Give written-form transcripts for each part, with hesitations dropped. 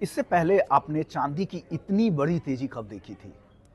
इससे पहले आपने चांदी की इतनी बड़ी तेजी कब देखी थी?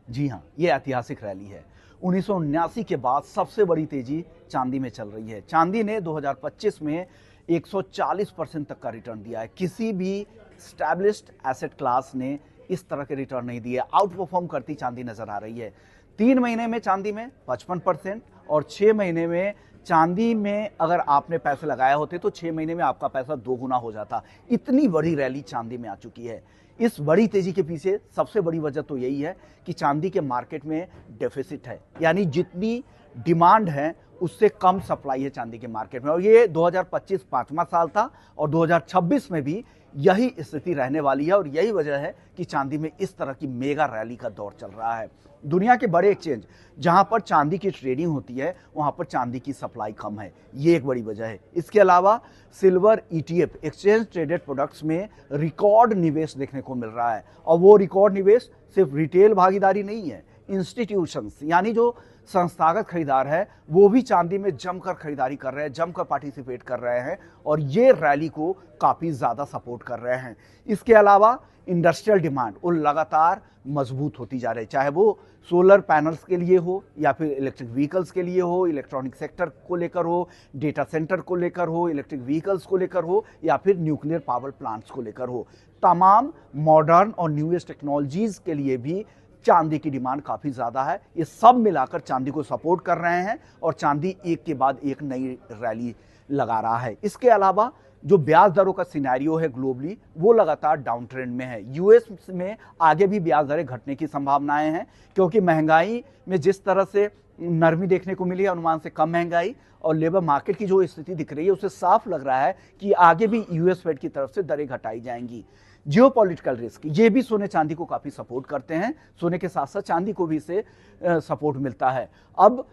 जी हाँ, ये ऐतिहासिक रैली है। 1979 के बाद सबसे बड़ी तेजी चांदी में चल रही है। चांदी ने 2025 में 140% तक का रिटर्न दिया है। किसी भी एस्टैब्लिश्ड एसेट क्लास ने इस तरह के रिटर्न नहीं दिए। आउट परफॉर्म करती चांदी नजर आ रही है। 3 महीने में चांदी में 55% और 6 महीने में चांदी में अगर आपने पैसे लगाए होते तो 6 महीने में आपका पैसा 2 गुना हो जाता। इतनी बड़ी रैली चांदी में आ चुकी है। इस बड़ी तेजी के पीछे सबसे बड़ी वजह तो यही है कि चांदी के मार्केट में डेफिसिट है, यानी जितनी डिमांड है उससे कम सप्लाई है चांदी के मार्केट में। और ये 2025 पांचवा साल था और 2026 में भी यही स्थिति रहने वाली है और यही वजह है कि चांदी में इस तरह की मेगा रैली का दौर चल रहा है। दुनिया के बड़े एक्सचेंज जहां पर चांदी की ट्रेडिंग होती है वहां पर चांदी की सप्लाई कम है, ये एक बड़ी वजह है। इसके अलावा silver ETF exchange traded products में रिकॉर्ड निवेश देखने को मिल रहा है और वो रिकॉर्ड निवेश सिर्फ रिटेल भागीदारी नहीं है, इंस्टीट्यूशंस यानी जो संस्थागत खरीदार है वो भी चांदी में जमकर खरीदारी कर रहे हैं, जमकर पार्टिसिपेट कर रहे हैं और ये रैली को काफी ज्यादा सपोर्ट कर रहे हैं। इसके अलावा इंडस्ट्रियल डिमांड वो लगातार मजबूत होती जा रही है, चाहे वो सोलर पैनल्स के लिए हो या फिर इलेक्ट्रिक व्हीकल्स के लिए हो, इलेक्ट्रॉनिक सेक्टर को लेकर हो, डेटा सेंटर को लेकर हो, इलेक्ट्रिक व्हीकल्स को लेकर हो या फिर न्यूक्लियर पावर प्लांट्स को लेकर हो। तमाम मॉडर्न और न्यूएस्ट टेक्नोलॉजीज के लिए भी चांदी की डिमांड काफी ज्यादा है। ये सब मिलाकर चांदी को सपोर्ट कर रहे हैं और चांदी एक के बाद एक नई रैली लगा रहा है। इसके अलावा जो ब्याज दरों का सिनेरियो है ग्लोबली वो लगातार डाउन ट्रेंड में है। यूएस में आगे भी ब्याज दरें घटने की संभावनाएं हैं क्योंकि महंगाई में जिस तरह से नरमी देखने को मिली है, अनुमान से कम महंगाई और लेबर मार्केट की जो स्थिति दिख रही है उससे साफ लग रहा है कि आगे भी यूएस फेड की तरफ से दरें घटाई जाएंगी। जियोपॉलिटिकल रिस्क ये भी सोने चांदी को काफी सपोर्ट करते हैं, सोने के साथ साथ चांदी को भी इससे सपोर्ट मिलता है। अब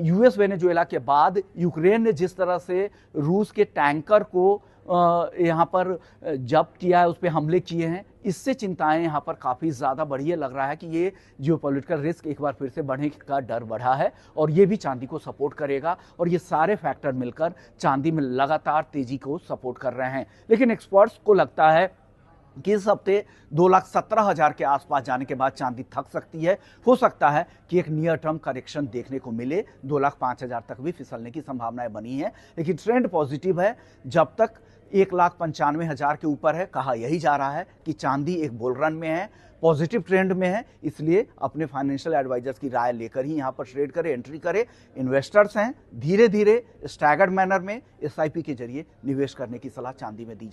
यूएस वेनेजुएला के बाद यूक्रेन ने जिस तरह से रूस के टैंकर को यहाँ पर जब्त किया है, उस पर हमले किए हैं, इससे चिंताएं यहाँ पर काफी ज्यादा बढ़ी है। लग रहा है कि ये जियोपॉलिटिकल रिस्क एक बार फिर से बढ़ने का डर बढ़ा है और ये भी चांदी को सपोर्ट करेगा और ये सारे फैक्टर मिलकर चांदी में लगातार तेजी को सपोर्ट कर रहे हैं। लेकिन एक्सपर्ट्स को लगता है कि इस हफ्ते 2,17,000 के आसपास जाने के बाद चांदी थक सकती है। हो सकता है कि एक नियर टर्म करेक्शन देखने को मिले, 2,05,000 तक भी फिसलने की संभावनाएं बनी है। लेकिन ट्रेंड पॉजिटिव है, जब तक 1,95,000 के ऊपर है कहा यही जा रहा है कि चांदी एक बुल रन में है, पॉजिटिव ट्रेंड में है। इसलिए अपने फाइनेंशियल एडवाइजर्स की राय लेकर ही यहाँ पर ट्रेड करें, एंट्री करें। इन्वेस्टर्स हैं, धीरे धीरे स्टैगर्ड मैनर में एसआईपी के जरिए निवेश करने की सलाह चांदी में दी